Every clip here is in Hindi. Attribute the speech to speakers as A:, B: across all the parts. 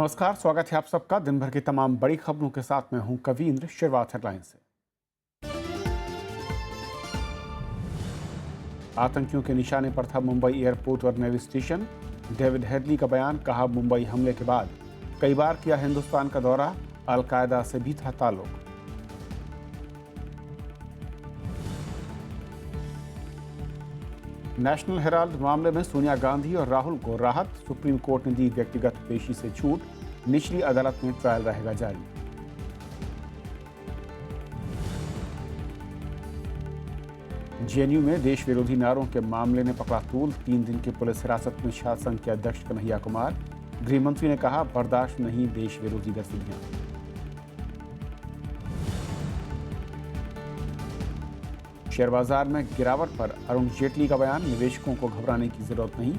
A: नमस्कार, स्वागत है आप सबका दिन भर की तमाम बड़ी खबरों के साथ मैं हूं कवींद्र। शुरुआत हेडलाइन से। आतंकियों के निशाने पर था मुंबई एयरपोर्ट और नेवी स्टेशन। डेविड हेडली का बयान, कहा मुंबई हमले के बाद कई बार किया हिंदुस्तान का दौरा, अलकायदा से भी था ताल्लुक। नेशनल हेराल्ड मामले में सोनिया गांधी और राहुल को राहत, सुप्रीम कोर्ट ने दी व्यक्तिगत पेशी से छूट, निचली अदालत में ट्रायल रहेगा जारी। जेएनयू में देश विरोधी नारों के मामले ने पकड़ा तूल, 3 दिन की पुलिस हिरासत में छात्र संघ के अध्यक्ष कन्हैया कुमार। गृह मंत्री ने कहा, बर्दाश्त नहीं देश विरोधी गतिविधियां। शेयर बाजार में गिरावट पर अरुण जेटली का बयान, निवेशकों को घबराने की जरूरत नहीं,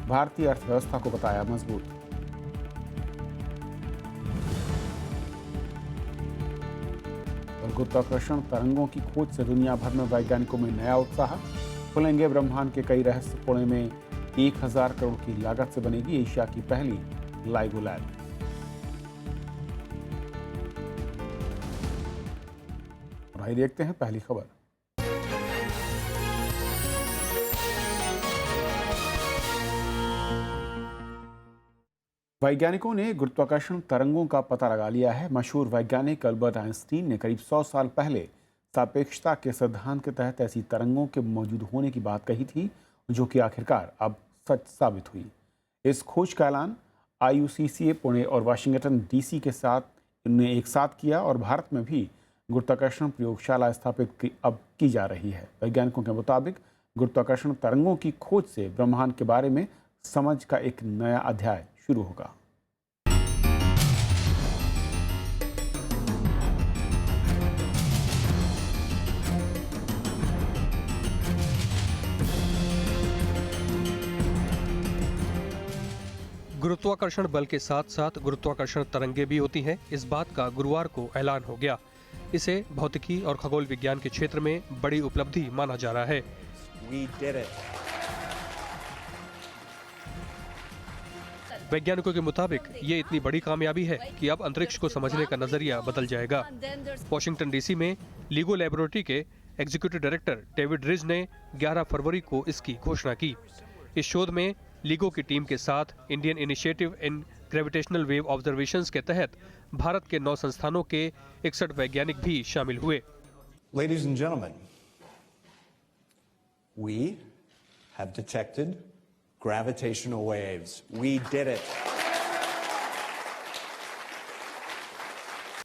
A: भारतीय अर्थव्यवस्था को बताया मजबूत। और गुरुत्वाकर्षण तरंगों की खोज से दुनिया भर में वैज्ञानिकों में नया उत्साह, खुलेंगे ब्रह्मांड के कई रहस्य। पुणे में 1000 करोड़ की लागत से बनेगी एशिया की पहली लाइगो लैब। और आइए देखते हैं पहली खबर। वैज्ञानिकों ने गुरुत्वाकर्षण तरंगों का पता लगा लिया है। मशहूर वैज्ञानिक अल्बर्ट आइंस्टीन ने करीब 100 साल पहले सापेक्षता के सिद्धांत के तहत ऐसी तरंगों के मौजूद होने की बात कही थी, जो कि आखिरकार अब सच साबित हुई। इस खोज का ऐलान आईयूसीसीए पुणे और वाशिंगटन डीसी के साथ ने एक साथ किया और भारत में भी गुरुत्वाकर्षण प्रयोगशाला स्थापित अब की जा रही है। वैज्ञानिकों के मुताबिक गुरुत्वाकर्षण तरंगों की खोज से ब्रह्मांड के बारे में समझ का एक नया अध्याय शुरू होगा।
B: गुरुत्वाकर्षण बल के साथ साथ गुरुत्वाकर्षण तरंगे भी होती हैं। इस बात का गुरुवार को ऐलान हो गया। इसे भौतिकी और खगोल विज्ञान के क्षेत्र में बड़ी उपलब्धि माना जा रहा है। वैज्ञानिकों के मुताबिक ये इतनी बड़ी कामयाबी है कि अब अंतरिक्ष को समझने का नजरिया बदल जाएगा। वॉशिंगटन डीसी में लीगो लैबोरेटरी के एग्जीक्यूटिव डायरेक्टर डेविड रिज ने 11 फरवरी को इसकी घोषणा की। इस शोध में लीगो की टीम के साथ Indian initiative in gravitational wave observations के तहत भारत के 9 संस्थानों के 61 वैज्ञानिक भी शामिल हुए।
C: Ladies and gentlemen, we have detected gravitational waves. We did it.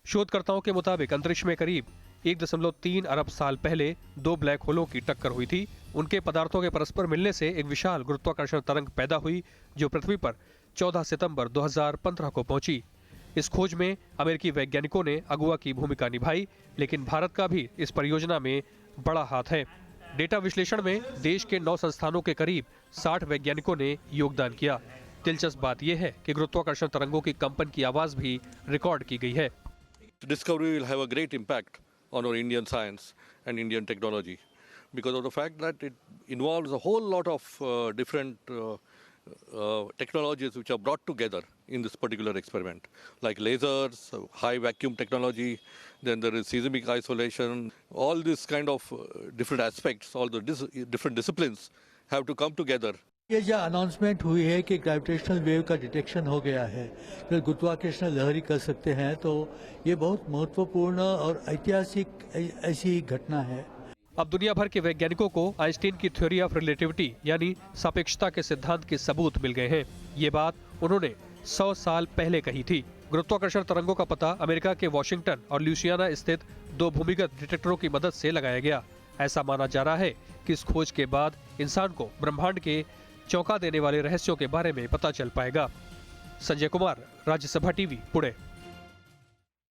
B: शोधकर्ताओं के मुताबिक अंतरिक्ष में करीब 1.3 अरब साल पहले 2 ब्लैक होलों की टक्कर हुई थी। उनके पदार्थों के परस्पर मिलने से एक विशाल गुरुत्वाकर्षण तरंग पैदा हुई, जो पृथ्वी पर 14 सितंबर 2015 को पहुंची। इस खोज में अमेरिकी वैज्ञानिकों ने अगुवा की भूमिका निभाई, लेकिन भारत का भी इस परियोजना में बड़ा हाथ है। डेटा विश्लेषण में देश के 9 संस्थानों के करीब 60 वैज्ञानिकों ने योगदान किया। दिलचस्प बात यह है कि गुरुत्वाकर्षण तरंगों की कंपन की आवाज भी रिकॉर्ड की गई है।
D: Discovery will have a great impact on our Indian science and Indian technology because of the fact that it involves a whole lot of different technologies which are brought together in this particular experiment, like lasers, high vacuum technology, then there is seismic isolation. All these kind of different aspects, all the different disciplines have to come together.
E: ये जो अनाउंसमेंट हुई है कि ग्रेविटेशनल वेव का डिटेक्शन हो गया है, फिर गुरुत्वाकर्षण लहरी कर सकते हैं, तो ये बहुत महत्वपूर्ण और ऐतिहासिक ऐसी घटना है।
B: अब दुनिया भर के वैज्ञानिकों को आइंस्टीन की थ्योरी ऑफ रिलेटिविटी यानी सापेक्षता के सिद्धांत के सबूत मिल गए हैं। ये बात उन्होंने 100 साल पहले कही थी। गुरुत्वाकर्षण तरंगों का पता अमेरिका के वॉशिंगटन और ल्यूसियाना स्थित 2 भूमिगत डिटेक्टरों की मदद से लगाया गया। ऐसा माना जा रहा है कि इस खोज के बाद इंसान को ब्रह्मांड के चौंका देने वाले रहस्यों के बारे में पता चल पाएगा। संजय कुमार, राज्यसभा टीवी, पुणे।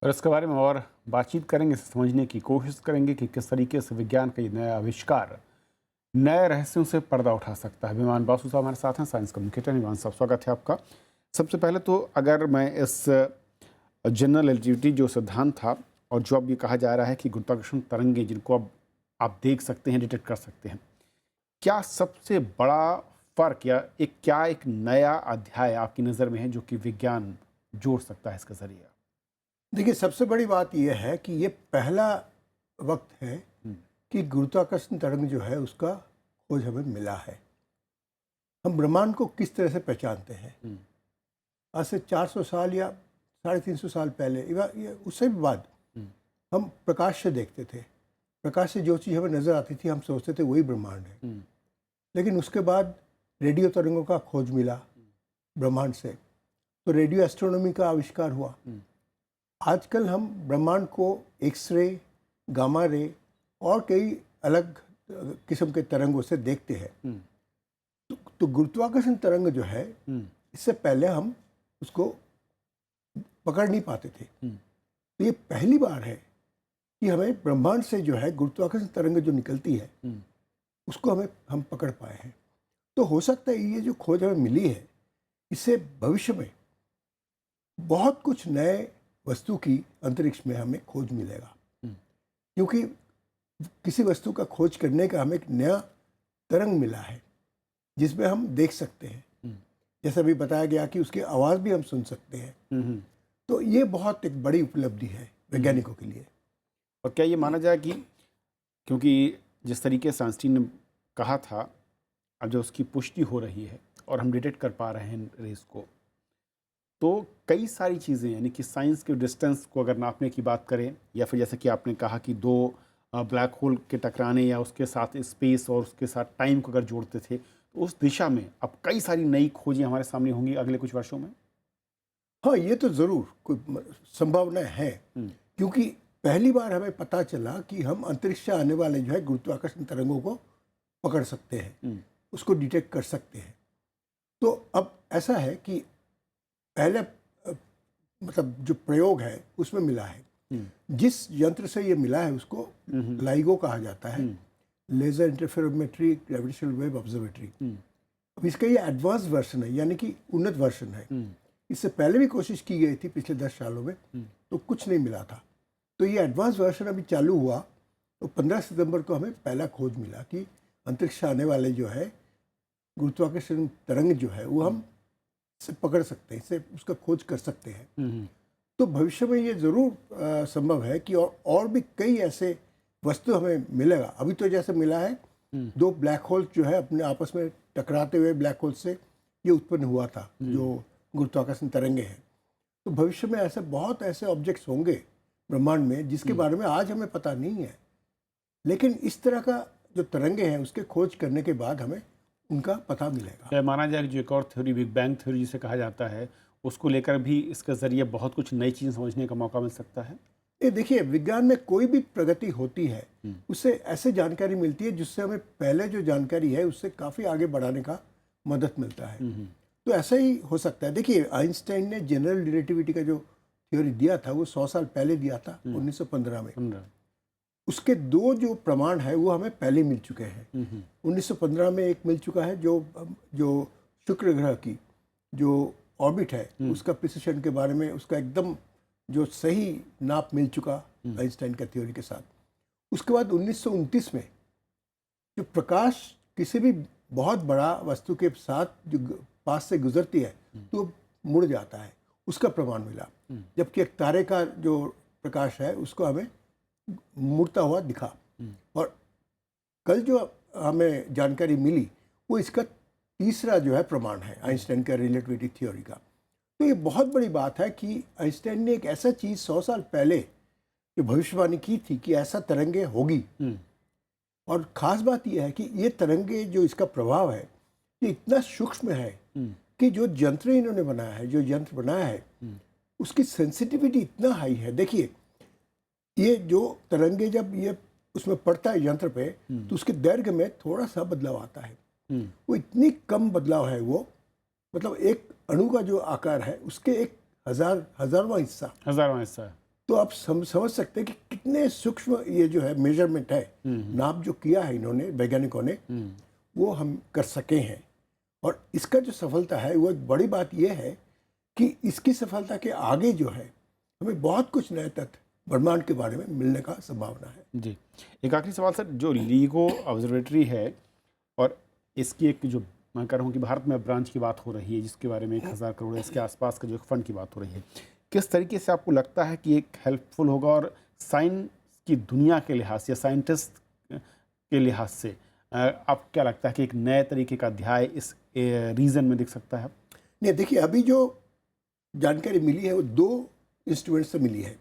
A: और इसके बारे में और बातचीत करेंगे, समझने की कोशिश करेंगे कि किस तरीके से विज्ञान का ये नया आविष्कार नए रहस्यों से पर्दा उठा सकता है। विमान बासु साहब हमारे साथ हैं, साइंस कम्युनिकेटर। विमान साहब, स्वागत है आपका। सबसे पहले तो अगर मैं इस जनरल रिलेटिविटी जो सिद्धांत था और जो अब ये कहा जा रहा है कि गुरुत्वाकर्षण तरंगे जिनको अब आप देख सकते हैं, डिटेक्ट कर सकते हैं, क्या सबसे बड़ा फर्क या एक नया अध्याय आपकी नज़र में है जो कि विज्ञान जोड़ सकता है इसका जरिया?
F: देखिए, सबसे बड़ी बात यह है कि ये पहला वक्त है कि गुरुत्वाकर्षण तरंग जो है उसका खोज हमें मिला है। हम ब्रह्मांड को किस तरह से पहचानते हैं, आज से 400 साल या 350 साल पहले या उससे भी बाद हम प्रकाश से देखते थे। प्रकाश से जो चीज़ हमें नज़र आती थी हम सोचते थे वही ब्रह्मांड है। लेकिन उसके बाद रेडियो तरंगों का खोज मिला ब्रह्मांड से, तो रेडियो एस्ट्रोनॉमी का आविष्कार हुआ। आजकल हम ब्रह्मांड को एक्सरे, गामा रे और कई अलग किस्म के तरंगों से देखते हैं। तो गुरुत्वाकर्षण तरंग जो है, इससे पहले हम उसको पकड़ नहीं पाते थे। तो ये पहली बार है कि हमें ब्रह्मांड से जो है गुरुत्वाकर्षण तरंग जो निकलती है उसको हम पकड़ पाए हैं। तो हो सकता है ये जो खोज हमें मिली है इससे भविष्य में बहुत कुछ नए वस्तु की अंतरिक्ष में हमें खोज मिलेगा, क्योंकि किसी वस्तु का खोज करने का हमें एक नया तरंग मिला है जिसमें हम देख सकते हैं। जैसा भी बताया गया कि उसकी आवाज़ भी हम सुन सकते हैं। तो ये बहुत एक बड़ी उपलब्धि है वैज्ञानिकों के लिए।
A: और क्या ये माना जाए कि क्योंकि जिस तरीके से आइंस्टीन ने कहा था, अब जो उसकी पुष्टि हो रही है और हम डिटेक्ट कर पा रहे हैं रेस को, तो कई सारी चीज़ें, यानी कि साइंस के डिस्टेंस को अगर नापने की बात करें, या फिर जैसे कि आपने कहा कि दो ब्लैक होल के टकराने या उसके साथ स्पेस और उसके साथ टाइम को अगर जोड़ते थे, तो उस दिशा में अब कई सारी नई खोजें हमारे सामने होंगी अगले कुछ वर्षों में।
F: हाँ, ये तो ज़रूर कोई संभावना है, क्योंकि पहली बार हमें पता चला कि हम अंतरिक्ष से आने वाले जो है गुरुत्वाकर्षण तरंगों को पकड़ सकते हैं, उसको डिटेक्ट कर सकते हैं। तो अब ऐसा है कि पहले मतलब जो प्रयोग है उसमें मिला है, जिस यंत्र से ये मिला है उसको लाइगो कहा जाता है, laser interferometry gravitational wave observatory. अब इसका ये एडवांस वर्जन है, यानी कि उन्नत वर्जन है। इससे पहले भी कोशिश की गई थी पिछले 10 सालों में, तो कुछ नहीं मिला था। तो ये एडवांस वर्जन अभी चालू हुआ, तो 15 सितंबर को हमें पहला खोज मिला कि अंतरिक्ष से आने वाले जो है गुरुत्वाकर्षण तरंग जो है वो हम से पकड़ सकते हैं, इससे उसका खोज कर सकते हैं। तो भविष्य में ये ज़रूर संभव है कि और भी कई ऐसे वस्तु हमें मिलेगा। अभी तो जैसे मिला है, दो ब्लैक होल जो है अपने आपस में टकराते हुए ब्लैक होल से ये उत्पन्न हुआ था, जो गुरुत्वाकर्षण तरंगे हैं। तो भविष्य में ऐसे बहुत ऐसे ऑब्जेक्ट्स होंगे ब्रह्मांड में जिसके बारे में आज हमें पता नहीं है, लेकिन इस तरह का जो तरंगे हैं उसके खोज करने के बाद हमें उनका पता मिलेगा।
A: क्या माना जाए कि जो एक और थ्योरी, बिग बैंग थ्योरी जिसे कहा जाता है, उसको लेकर भी इसके ज़रिए बहुत कुछ नई चीज़ समझने का मौका मिल सकता है?
F: ये देखिए, विज्ञान में कोई भी प्रगति होती है उससे ऐसे जानकारी मिलती है जिससे हमें पहले जो जानकारी है उससे काफ़ी आगे बढ़ाने का मदद मिलता है। तो ऐसा ही हो सकता है। देखिए, आइंस्टाइन ने जनरल रिलेटिविटी का जो थ्योरी दिया था वो 100 साल पहले दिया था, 1915 में। उसके दो जो प्रमाण है वो हमें पहले मिल चुके हैं। 1915 में एक मिल चुका है जो शुक्र ग्रह की जो ऑर्बिट है उसका प्रिसिशन के बारे में, उसका एकदम जो सही नाप मिल चुका आइंस्टाइन का थ्योरी के साथ। उसके बाद 1929 में जो प्रकाश किसी भी बहुत बड़ा वस्तु के साथ जो पास से गुजरती है तो मुड़ जाता है, उसका प्रमाण मिला। जबकि एक तारे का जो प्रकाश है उसको हमें मुड़ता हुआ दिखा। और कल जो हमें जानकारी मिली वो इसका तीसरा जो है प्रमाण है आइंस्टाइन का रिलेटिविटी थ्योरी का। तो ये बहुत बड़ी बात है कि आइंस्टाइन ने एक ऐसा चीज़ 100 साल पहले जो भविष्यवाणी की थी कि ऐसा तरंगे होगी। और ख़ास बात यह है कि ये तरंगे जो इसका प्रभाव है ये इतना सूक्ष्म है कि जो यंत्र इन्होंने बनाया है, जो यंत्र बनाया है उसकी सेंसिटिविटी इतना हाई है। देखिए, ये जो तरंगे जब ये उसमें पड़ता है यंत्र पे तो उसके दैर्घ्य में थोड़ा सा बदलाव आता है। वो इतनी कम बदलाव है, वो मतलब एक अणु का जो आकार है उसके एक हजारवां हिस्सा। तो आप समझ सकते हैं कि कितने सूक्ष्म ये जो है मेजरमेंट है, नाप जो किया है इन्होंने वैज्ञानिकों ने, वो हम कर सके हैं। और इसका जो सफलता है वो एक बड़ी बात ये है कि इसकी सफलता के आगे जो है हमें बहुत कुछ नए तथ्य ब्रह्मांड के बारे में मिलने का संभावना है।
A: जी, एक आखिरी सवाल सर, जो लीगो ऑब्जर्वेटरी है और इसकी एक जो मैं कह रहा हूँ कि भारत में ब्रांच की बात हो रही है, जिसके बारे में 1000 करोड़ इसके आसपास का जो एक फंड की बात हो रही है, किस तरीके से आपको लगता है कि एक हेल्पफुल होगा और साइंस की दुनिया के लिहाज से या साइंटिस्ट के लिहाज से आपको क्या लगता है कि एक नए तरीके का अध्याय इस रीजन में दिख सकता है?
F: नहीं, देखिए अभी जो जानकारी मिली है वो 2 इंस्ट्रूमेंट से मिली है,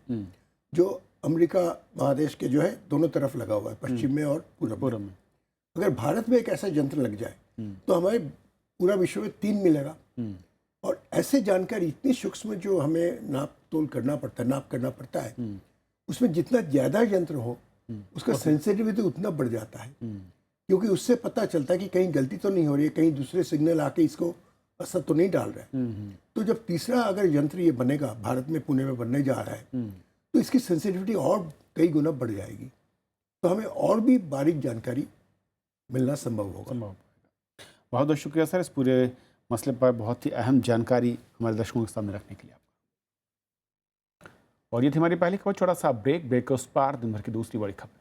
F: जो अमेरिका महादेश के जो है दोनों तरफ लगा हुआ है, पश्चिम में और पूर्व में। अगर भारत में एक ऐसा यंत्र लग जाए तो हमारे पूरा विश्व में 3 मिलेगा। और ऐसे जानकारी इतनी सूक्ष्म जो हमें नाप करना पड़ता है, उसमें जितना ज़्यादा यंत्र हो उसका सेंसिटिविटी उतना बढ़ जाता है, क्योंकि उससे पता चलता है कि कहीं गलती तो नहीं हो रही है, कहीं दूसरे सिग्नल आके इसको असर तो नहीं डाल रहा है। तो जब तीसरा अगर यंत्र ये बनेगा, भारत में पुणे में बनने जा रहा है, तो इसकी सेंसिटिविटी और कई गुना बढ़ जाएगी, तो हमें और भी बारीक जानकारी मिलना संभव होगा।
A: बहुत बहुत शुक्रिया सर, इस पूरे मसले पर बहुत ही अहम जानकारी हमारे दर्शकों के सामने रखने के लिए आपका। और ये थी हमारी पहली खबर। छोटा सा ब्रेक के उस पार दिन भर की दूसरी बड़ी खबर।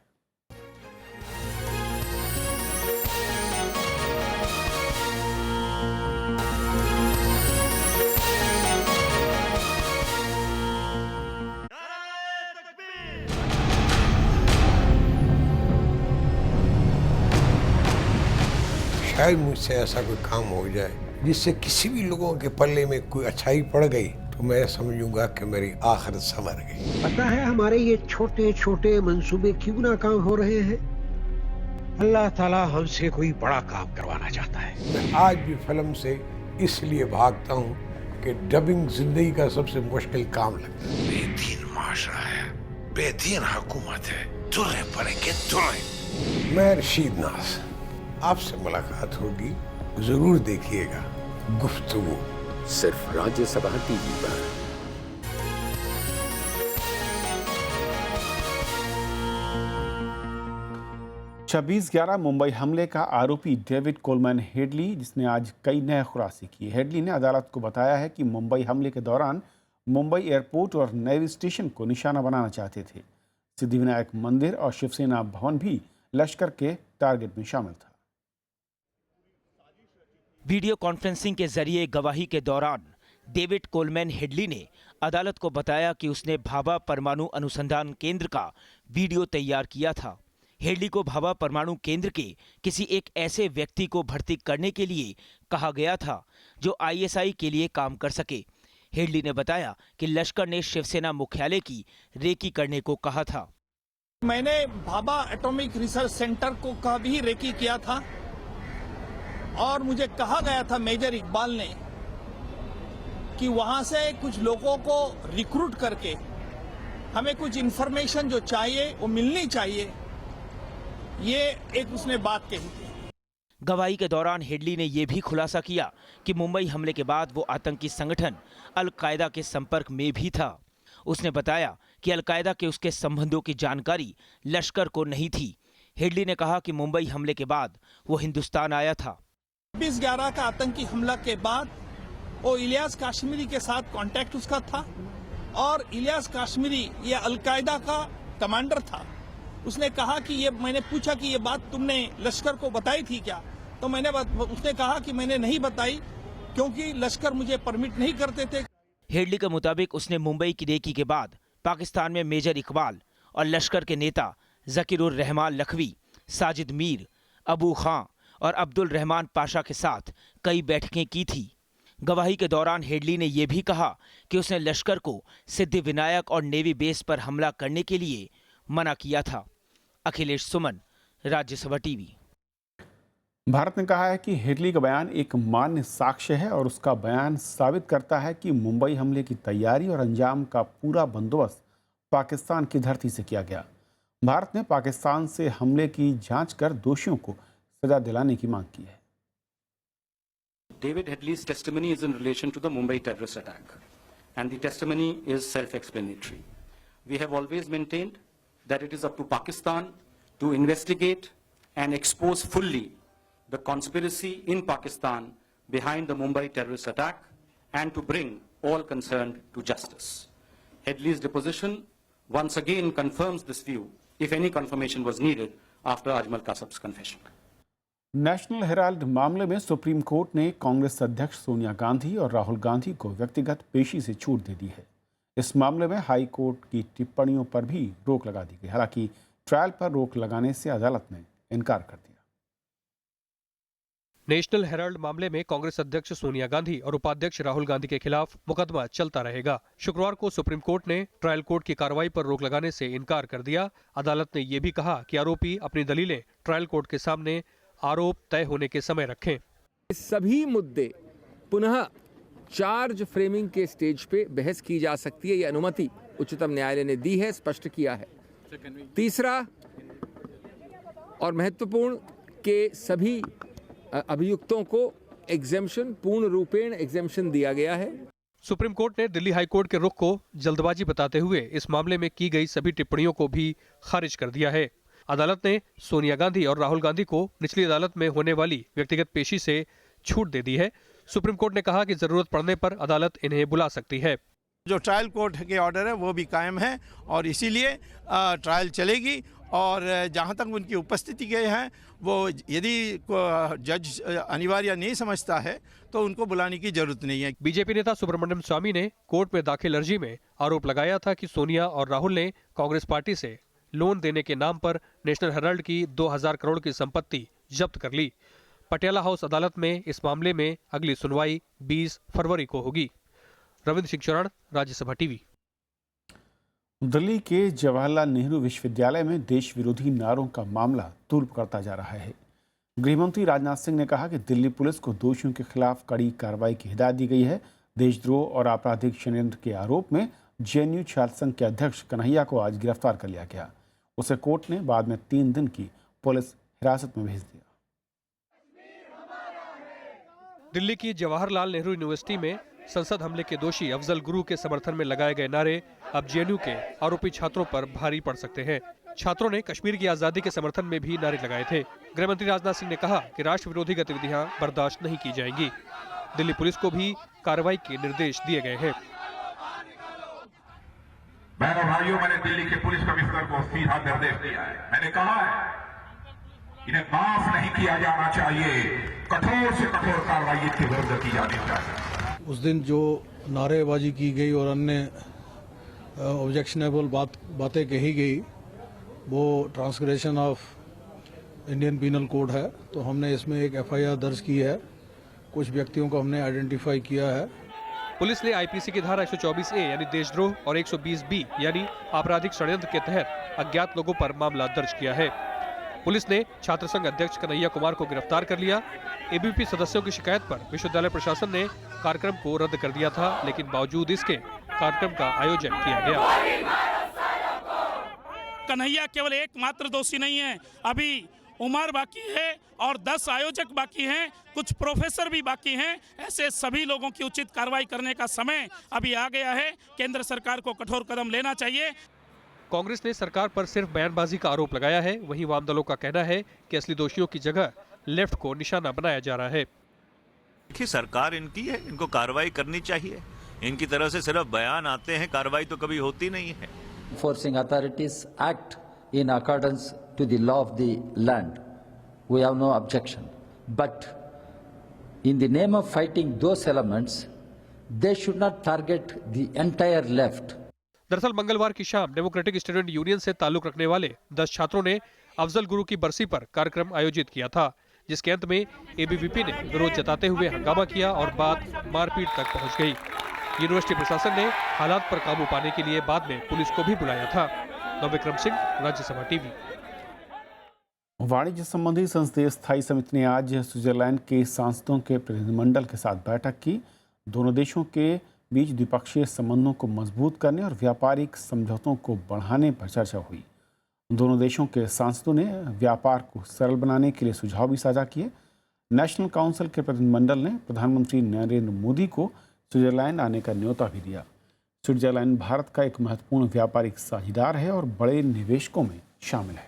G: शायद मुझसे ऐसा कोई काम हो जाए जिससे किसी भी लोगों के पल्ले में कोई अच्छाई पड़ गई तो मैं समझूंगा कि मेरी आखिरत संवर गई।
H: पता है हमारे ये छोटे छोटे मंसूबे क्यों नाकाम हो रहे हैं? अल्लाह ताला हमसे कोई बड़ा काम करवाना चाहता है।
G: मैं आज भी फिल्म से इसलिए भागता हूँ कि डबिंग जिंदगी का सबसे मुश्किल काम लगता है।
I: बेदीन माशरा है, बेदीन हुकूमत है, तुरे पड़ेंगे तुरे।
G: मैं रशीद नाज, आपसे मुलाकात होगी, जरूर देखिएगा गुफ्तगू,
J: सिर्फ राज्यसभा टीवी पर।
A: 26/11 मुंबई हमले का आरोपी डेविड कोलमैन हेडली, जिसने आज कई नए खुलासे किए। हेडली ने अदालत को बताया है कि मुंबई हमले के दौरान मुंबई एयरपोर्ट और नेवी स्टेशन को निशाना बनाना चाहते थे। सिद्धिविनायक मंदिर और शिवसेना भवन भी लश्कर के टारगेट में शामिल था।
K: वीडियो कॉन्फ्रेंसिंग के जरिए गवाही के दौरान डेविड कोलमैन हेडली ने अदालत को बताया कि उसने भाभा परमाणु अनुसंधान केंद्र का वीडियो तैयार किया था। हेडली को भाभा परमाणु केंद्र के किसी एक ऐसे व्यक्ति को भर्ती करने के लिए कहा गया था जो आईएसआई के लिए काम कर सके। हेडली ने बताया कि लश्कर ने शिवसेना मुख्यालय की रेकी करने को कहा था।
L: मैंने भाभा एटॉमिक रिसर्च सेंटर को का भी रेकी किया था और मुझे कहा गया था मेजर इकबाल ने कि वहां से कुछ लोगों को रिक्रूट करके हमें कुछ इंफॉर्मेशन जो चाहिए वो मिलनी चाहिए, ये एक उसने बात कही थी।
K: गवाही के दौरान हेडली ने यह भी खुलासा किया कि मुंबई हमले के बाद वो आतंकी संगठन अल-कायदा के संपर्क में भी था। उसने बताया कि अल-कायदा के उसके संबंधों की जानकारी लश्कर को नहीं थी। हेडली ने कहा कि मुंबई हमले के बाद वो हिंदुस्तान आया था।
L: 26/11 का आतंकी हमला के बाद वो इलियास काश्मीरी के साथ कांटेक्ट उसका था और इलियास काश्मीरी ये अल-कायदा का कमांडर था। उसने कहा कि ये, मैंने पूछा कि ये बात तुमने लश्कर को बताई थी क्या, तो उसने कहा कि मैंने नहीं बताई क्योंकि लश्कर मुझे परमिट नहीं करते थे।
K: हेडली के मुताबिक उसने मुंबई की रेकी के बाद पाकिस्तान में मेजर इकबाल और लश्कर के नेता जकीरुर रहमान लखवी, साजिद मीर, अबू खां और अब्दुल रहमान पाशा के साथ कई बैठकें की थी। गवाही के दौरान हेडली ने यह भी कहा कि उसने लश्कर को सिद्धिविनायक और नेवी बेस पर हमला करने के लिए मना किया था। अखिलेश सुमन, राज्यसभा टीवी।
A: भारत ने कहा है कि हेडली का बयान एक मान्य साक्ष्य है और उसका बयान साबित करता है कि मुंबई हमले की तैयारी और अंजाम का पूरा बंदोबस्त पाकिस्तान की धरती से किया गया। भारत ने पाकिस्तान से हमले की जांच कर दोषियों को सजा दिलाने की मांग की है।
M: David Headley's testimony is in relation to the Mumbai terrorist attack, and the testimony is self-explanatory. We have always maintained that it is up to Pakistan to investigate and expose fully the conspiracy in Pakistan behind the Mumbai terrorist attack and to bring all concerned to justice. Headley's deposition once again confirms this view, if any confirmation was needed after Ajmal Kasab's confession.
A: National Herald मामले में सुप्रीम कोर्ट ने कांग्रेस अध्यक्ष सोनिया गांधी और राहुल गांधी को व्यक्तिगत पेशी से छूट दे दी है। इस मामले में हाई कोर्ट की टिप्पणियों पर भी रोक लगा दी गई। हालांकि ट्रायल पर रोक लगाने से अदालत ने इनकार कर दिया।
B: नेशनल हेराल्ड मामले में कांग्रेस अध्यक्ष सोनिया गांधी और उपाध्यक्ष राहुल गांधी के खिलाफ मुकदमा चलता रहेगा। शुक्रवार को सुप्रीम कोर्ट ने ट्रायल कोर्ट की कार्रवाई पर रोक लगाने से इनकार कर दिया। अदालत ने यह भी कहा कि आरोपी अपनी दलीलें ट्रायल कोर्ट के सामने आरोप तय होने के समय रखें।
N: सभी मुद्दे पुनः चार्ज फ्रेमिंग के स्टेज पे बहस की जा सकती है, ये अनुमति उच्चतम न्यायालय ने दी है, स्पष्ट किया है। तीसरा और महत्वपूर्ण के सभी अभियुक्तों को एग्जेम्पशन, पूर्ण रूपेण एग्जेम्पशन दिया गया है।
B: सुप्रीम कोर्ट ने दिल्ली हाई कोर्ट के रुख को जल्दबाजी बताते हुए इस मामले में की गई सभी टिप्पणियों को भी खारिज कर दिया है। अदालत ने सोनिया गांधी और राहुल गांधी को निचली अदालत में होने वाली व्यक्तिगत पेशी से छूट दे दी है। सुप्रीम कोर्ट ने कहा कि जरूरत पड़ने पर अदालत इन्हें बुला सकती है।
L: जो ट्रायल कोर्ट के ऑर्डर है वो भी कायम है और इसीलिए ट्रायल चलेगी और जहां तक उनकी उपस्थिति के हैं वो यदि जज अनिवार्य नहीं समझता है तो उनको बुलाने की जरूरत नहीं है।
B: बीजेपी नेता सुब्रमण्यम स्वामी ने कोर्ट में दाखिल अर्जी में आरोप लगाया था कि सोनिया और राहुल ने कांग्रेस पार्टी से लोन देने के नाम पर नेशनल हेराल्ड की 2000 करोड़ की संपत्ति जब्त कर ली। पटियाला हाउस अदालत में इस मामले में अगली सुनवाई 20 फरवरी को होगी। रविंद्र सिंह चौहान, राज्यसभा टीवी।
A: दिल्ली के जवाहरलाल नेहरू विश्वविद्यालय में देश विरोधी नारों का मामला तूल पकड़ता जा रहा है। गृहमंत्री राजनाथ सिंह ने कहा कि दिल्ली पुलिस को दोषियों के खिलाफ कड़ी कार्रवाई की हिदायत दी गई है। देशद्रोह और आपराधिक षड्यंत्र के आरोप में जेएनयू छात्र संघ के अध्यक्ष कन्हैया को आज गिरफ्तार कर लिया गया। उसे कोर्ट ने बाद में 3 दिन की पुलिस हिरासत में भेज दिया।
B: दिल्ली की जवाहरलाल नेहरू यूनिवर्सिटी में संसद हमले के दोषी अफजल गुरु के समर्थन में लगाए गए नारे अब जेएनयू के आरोपी छात्रों पर भारी पड़ सकते हैं। छात्रों ने कश्मीर की आजादी के समर्थन में भी नारे लगाए थे। गृहमंत्री राजनाथ सिंह ने कहा कि राष्ट्र विरोधी गतिविधियां बर्दाश्त नहीं की जाएंगी। दिल्ली पुलिस को भी कार्रवाई के निर्देश दिए गए हैं।
I: बहनों भाइयों, मैंने दिल्ली के पुलिस कमिश्नर को सीधा निर्देश दिया है। मैंने कहा है इन्हें माफ नहीं किया जाना चाहिए, कठोर से कठोर कार्रवाई की जरूरत की जानी चाहिए।
E: उस दिन जो नारेबाजी की गई और अन्य ऑब्जेक्शनेबल बातें कही गई वो transgression of Indian penal code है, तो हमने इसमें एक एफआईआर दर्ज की है। कुछ व्यक्तियों को हमने आइडेंटिफाई किया है।
B: पुलिस ने आईपीसी की धारा 124A यानी देशद्रोह और 120B यानी आपराधिक षड्यंत्र के तहत अज्ञात लोगों पर मामला दर्ज किया है। पुलिस ने छात्र संघ अध्यक्ष कन्हैया कुमार को गिरफ्तार कर लिया। एबीवीपी सदस्यों की शिकायत पर विश्वविद्यालय प्रशासन ने कार्यक्रम को रद्द कर दिया था, लेकिन बावजूद इसके कार्यक्रम का आयोजन किया गया।
L: कन्हैया केवल एकमात्र दोषी नहीं है, अभी उमर बाकी है और 10 आयोजक बाकी हैं, कुछ प्रोफेसर भी बाकी हैं। ऐसे सभी लोगों की उचित कार्रवाई करने का समय अभी आ गया है। केंद्र सरकार को कठोर कदम लेना चाहिए।
B: कांग्रेस ने सरकार पर सिर्फ बयानबाजी का आरोप लगाया है। वहीं वाम दलों का कहना है कि असली दोषियों की जगह लेफ्ट को निशाना बनाया जा रहा है।
O: देखिए, सरकार इनकी है, इनको कार्रवाई करनी चाहिए। इनकी तरफ से सिर्फ बयान आते हैं, कार्रवाई तो कभी होती नहीं है।
P: Enforcing authorities act in accordance to the law of the land. We have no objection. But in the name of fighting those elements, they should not target the entire left.
B: दरअसल मंगलवार की शाम डेमोक्रेटिक स्टूडेंट यूनियन से ताल्लुक रखने वाले 10 छात्रों ने अफजल गुरु की बरसी पर कार्यक्रम आयोजित किया था, जिसके अंत में एबीवीपी ने विरोध जताते हुए हंगामा किया और बात मारपीट तक पहुंच गई। यूनिवर्सिटी प्रशासन ने हालात पर काबू पाने के लिए बाद में पुलिस को भी बुलाया था। नवविक्रम सिंह, राज्यसभा टीवी।
A: वाणिज्य संबंधी संसदीय स्थायी समिति ने आज स्विट्जरलैंड के सांसदों के प्रतिनिधिमंडल के साथ बैठक की। दोनों देशों के बीच द्विपक्षीय संबंधों को मजबूत करने और व्यापारिक समझौतों को बढ़ाने पर चर्चा हुई। दोनों देशों के सांसदों ने व्यापार को सरल बनाने के लिए सुझाव भी साझा किए। नेशनल काउंसिल के प्रतिनिधिमंडल ने प्रधानमंत्री नरेंद्र मोदी को स्विट्जरलैंड आने का न्योता भी दिया। स्विट्जरलैंड भारत का एक महत्वपूर्ण व्यापारिक साझेदार है और बड़े निवेशकों में शामिल है।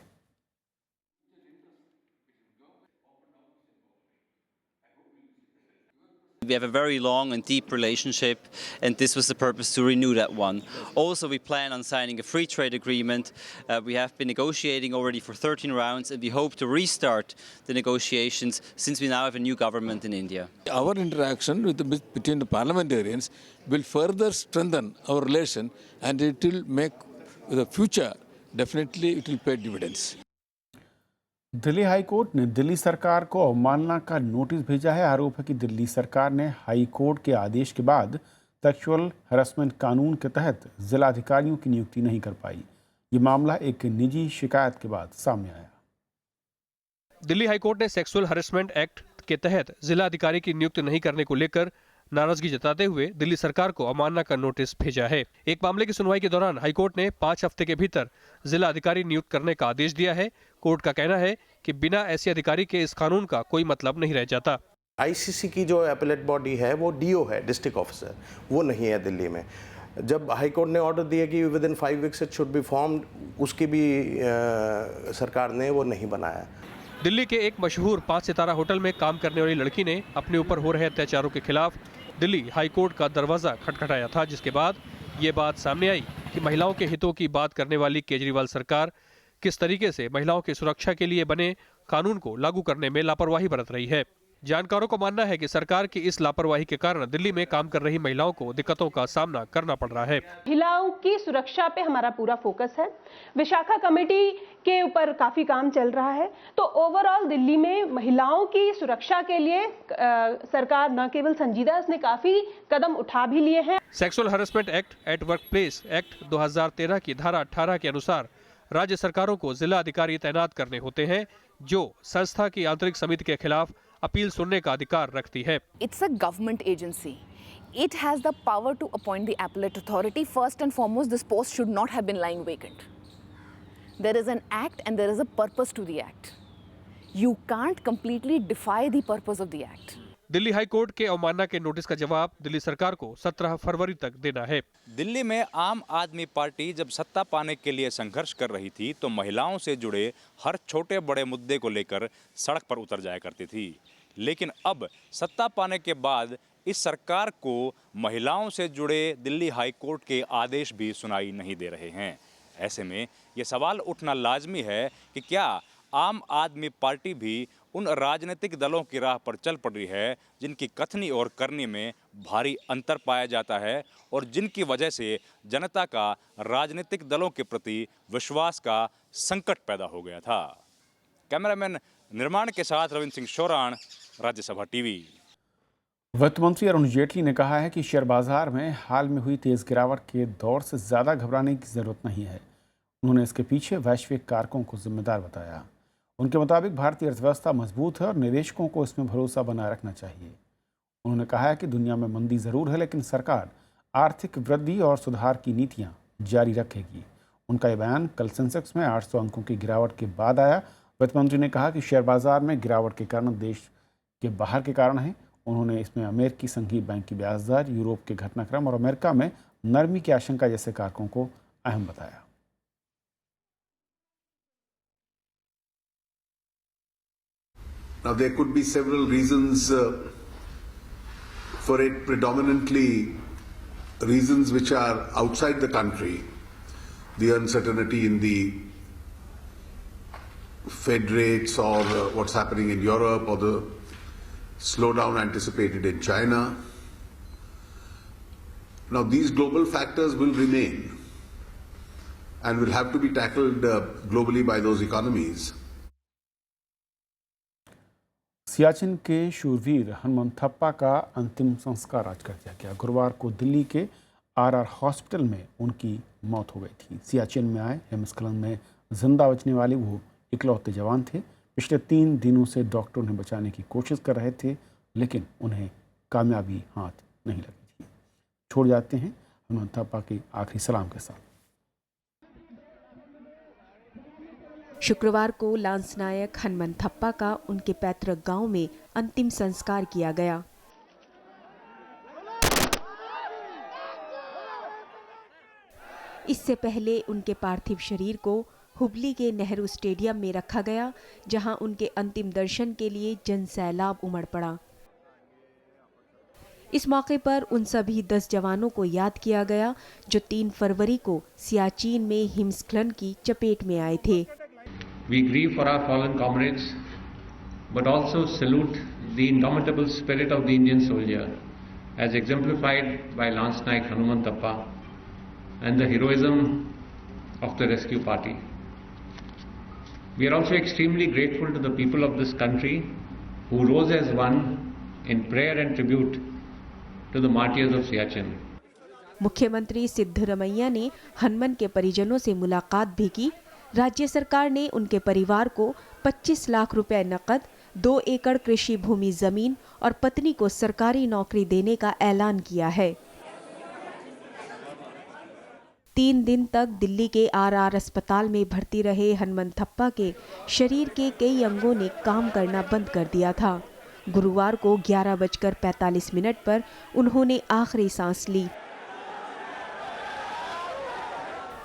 Q: We have a very long and deep relationship, and this was the purpose to renew that one. Also, we plan on signing a free trade agreement. We have been negotiating already for 13 rounds, and we hope to restart the negotiations since we now have a new government in India.
R: Our interaction between the parliamentarians will further strengthen our relation, and it will make the future, definitely it will pay dividends.
A: Delhi high court ने दिल्ली सरकार को अवमानना का नोटिस भेजा है। आरोप है कि दिल्ली सरकार ने हाई कोर्ट के आदेश के बाद सेक्सुअल हैरेसमेंट कानून के तहत जिला अधिकारियों की नियुक्ति नहीं कर पाई। ये मामला एक निजी शिकायत के बाद सामने आया।
B: दिल्ली हाई कोर्ट ने सेक्सुअल हैरेसमेंट एक्ट के तहत जिला अधिकारी की नियुक्ति नहीं करने को लेकर नाराजगी जताते हुए दिल्ली सरकार को अवमानना का नोटिस भेजा है। एक मामले की सुनवाई के दौरान हाईकोर्ट ने 5 हफ्ते के भीतर जिला अधिकारी नियुक्त करने का आदेश दिया है। कोर्ट का कहना है कि बिना ऐसे अधिकारी के इस कानून का कोई मतलब नहीं रह जाता।
S: आईसीसी की जो अपीलेट बॉडी है वो डीओ है, डिस्ट्रिक्ट ऑफिसर, वो नहीं है दिल्ली में। जब हाईकोर्ट ने ऑर्डर दिया कि with in 5 weeks it should be formed, उसकी भी सरकार ने वो नहीं बनाया।
B: दिल्ली के एक मशहूर 5 सितारा होटल में काम करने वाली लड़की ने अपने ऊपर हो रहे अत्याचारों के खिलाफ दिल्ली हाईकोर्ट का दरवाजा खटखटाया था, जिसके बाद ये बात सामने आई कि महिलाओं के हितों की बात करने वाली केजरीवाल सरकार किस तरीके से महिलाओं की सुरक्षा के लिए बने कानून को लागू करने में लापरवाही बरत रही है। जानकारों का मानना है कि सरकार की इस लापरवाही के कारण दिल्ली में काम कर रही महिलाओं को दिक्कतों का सामना करना पड़ रहा है।
T: महिलाओं की सुरक्षा पे हमारा पूरा फोकस है। विशाखा कमेटी के ऊपर काफी काम चल रहा है। तो ओवरऑल दिल्ली में महिलाओं की सुरक्षा के लिए सरकार न केवल संजीदा, इसने काफी कदम उठा भी लिए हैं।
B: Sexual harassment act at work place act 2013 की धारा 18 के अनुसार राज्य सरकारों को जिला अधिकारी तैनात करने होते हैं, जो संस्था की आंतरिक समिति के खिलाफ अपील सुनने का अधिकार रखती है।
U: It's a government agency. It has the power to appoint the appellate authority. First and foremost, this post should not have been lying vacant. There is an act and there is a purpose to the act. You can't completely defy the purpose of the act.
B: Delhi high court के अवमानना के नोटिस का जवाब दिल्ली सरकार को 17 फरवरी तक देना है।
V: दिल्ली में आम आदमी पार्टी जब सत्ता पाने के लिए संघर्ष कर रही थी तो महिलाओं से जुड़े हर छोटे बड़े मुद्दे को लेकर सड़क पर उतर जाया करती थी, लेकिन अब सत्ता पाने के बाद इस सरकार को महिलाओं से जुड़े दिल्ली हाई कोर्ट के आदेश भी सुनाई नहीं दे रहे हैं। ऐसे में ये सवाल उठना लाजमी है कि क्या आम आदमी पार्टी भी उन राजनीतिक दलों की राह पर चल पड़ी है जिनकी कथनी और करनी में भारी अंतर पाया जाता है और जिनकी वजह से जनता का राजनीतिक दलों के प्रति विश्वास का संकट पैदा हो गया था। कैमरामैन निर्माण के साथ रविंद्र सिंह शोराण, राज्यसभा टीवी।
A: वित्त मंत्री अरुण जेटली ने कहा है कि शेयर बाजार में हाल में हुई तेज गिरावट के दौर से ज़्यादा घबराने की ज़रूरत नहीं है। उन्होंने इसके पीछे वैश्विक कारकों को जिम्मेदार बताया। उनके मुताबिक भारतीय अर्थव्यवस्था मजबूत है और निवेशकों को इसमें भरोसा बनाए रखना चाहिए। उन्होंने कहा है कि दुनिया में मंदी ज़रूर है, लेकिन सरकार आर्थिक वृद्धि और सुधार की नीतियां जारी रखेगी। उनका ये बयान कल सेंसेक्स में 800 अंकों की गिरावट के बाद आया। वित्त मंत्री ने कहा कि शेयर बाजार में गिरावट के कारण देश के बाहर के कारण हैं। उन्होंने इसमें अमेरिकी संघीय बैंक की ब्याज दर, यूरोप के घटनाक्रम और अमेरिका में नरमी की आशंका जैसे कारकों को अहम बताया।
W: Now, there could be several reasons for it, predominantly reasons which are outside the country. The uncertainty in the Fed rates or what's happening in Europe or the slowdown anticipated in China. Now, these global factors will remain and will have to be tackled globally by those economies.
A: Siachen के शूरवीर हनुमंत थप्पा का अंतिम संस्कार आज कर दिया गया। गुरुवार को दिल्ली के आरआर हॉस्पिटल में उनकी मौत हो गई थी। सियाचिन में आए हिमस्खलन में जिंदा बचने वाले वो इकलौते जवान थे। पिछले 3 दिनों से डॉक्टर उन्हें बचाने की कोशिश कर रहे थे, लेकिन उन्हें कामयाबी हाथ नहीं लगी थी। छोड़ जाते हैं हनुमंत थप्पा के आखिरी सलाम के साथ।
X: शुक्रवार को लांस नायक हनुमंत थप्पा का उनके पैतृक गांव में अंतिम संस्कार किया गया। इससे पहले उनके पार्थिव शरीर को हुबली के नेहरू स्टेडियम में रखा गया, जहां उनके अंतिम दर्शन के लिए जनसैलाब उमड़ पड़ा। इस मौके पर उन सभी 10 जवानों को याद किया गया जो 3 फरवरी को सियाचिन में हिमस्खलन की चपेट में आए थे।
B: We grieve for our fallen comrades, but also salute the indomitable spirit of the Indian soldier, as exemplified by Lance Naik Hanuman Thappa and the heroism of the rescue party. We are also extremely grateful to the people of this country who rose as one in prayer and tribute to the martyrs of Siachen.
X: मुख्यमंत्री सिद्धरमैया ने हनुमन के परिजनों से मुलाकात भी की। राज्य सरकार ने उनके परिवार को 25 लाख रुपए नकद, 2 एकड़ कृषि भूमि जमीन और पत्नी को सरकारी नौकरी देने का ऐलान किया है। 3 दिन तक दिल्ली के आरआर अस्पताल में भर्ती रहे हनुमन थप्पा के शरीर के कई अंगों ने काम करना बंद कर दिया था। गुरुवार को 11:45 पर उन्होंने आखिरी सांस ली।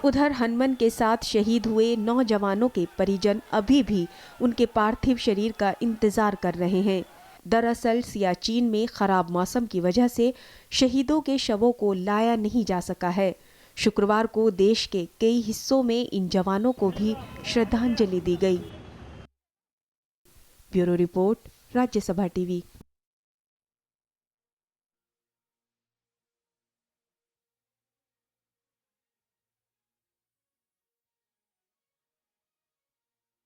X: उधर हनुमन के साथ शहीद हुए 9 जवानों के परिजन अभी भी उनके पार्थिव शरीर का इंतजार कर रहे हैं। दरअसल सियाचिन में खराब मौसम की वजह से शहीदों के शवों को लाया नहीं जा सका है। शुक्रवार को देश के कई हिस्सों में इन जवानों को भी श्रद्धांजलि दी गई। Bureau report, Rajya Sabha TV.